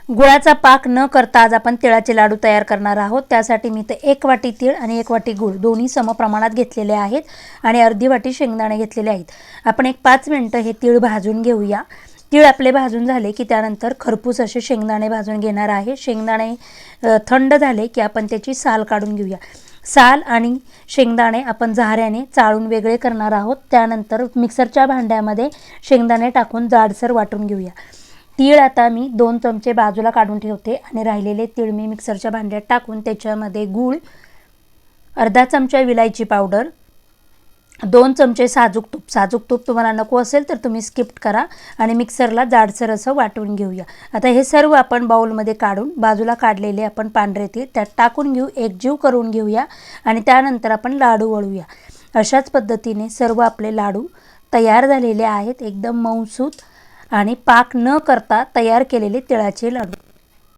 गुळाचा पाक न करता आज आपण तिळाचे लाडू तयार करणार आहोत। त्यासाठी मी इथे 1 वाटी तीळ आणि 1 वाटी गूळ दोन्ही समप्रमाणात घेतलेले आहेत आणि अर्धी वाटी शेंगदाणे घेतलेले आहेत। आपण एक 5 मिनिटं हे तीळ भाजून घेऊया। तीळ आपले भाजून झाले की त्यानंतर खरपूस असे शेंगदाणे भाजून घेणार आहे। शेंगदाणे थंड झाले की आपण त्याची साल काढून घेऊया। साल आणि शेंगदाणे आपण झाऱ्याने चाळून वेगळे करणार आहोत। त्यानंतर मिक्सरच्या भांड्यामध्ये शेंगदाणे टाकून जाडसर वाटून घेऊया। तीळ आता मी 2 चमचे बाजूला काढून ठेवते आणि राहिलेले तीळ मी मिक्सरच्या भांड्यात टाकून त्याच्यामध्ये गूळ, अर्धा चमचा विलायची पावडर, 2 चमचे साजूक तूप तुम्हाला नको असेल तर तुम्ही स्किप करा आणि मिक्सरला जाडसर असं वाटून घेऊया। आता हे सर्व आपण बाउलमध्ये काढून बाजूला काढलेले आपण पांढरे तीळ त्यात टाकून घेऊ, एकजीव करून घेऊया आणि त्यानंतर आपण लाडू वळूया। अशाच पद्धतीने सर्व आपले लाडू तयार झालेले आहेत। एकदम मऊसूत आणि पाक न करता तयार केलेले तिळाचे लाडू।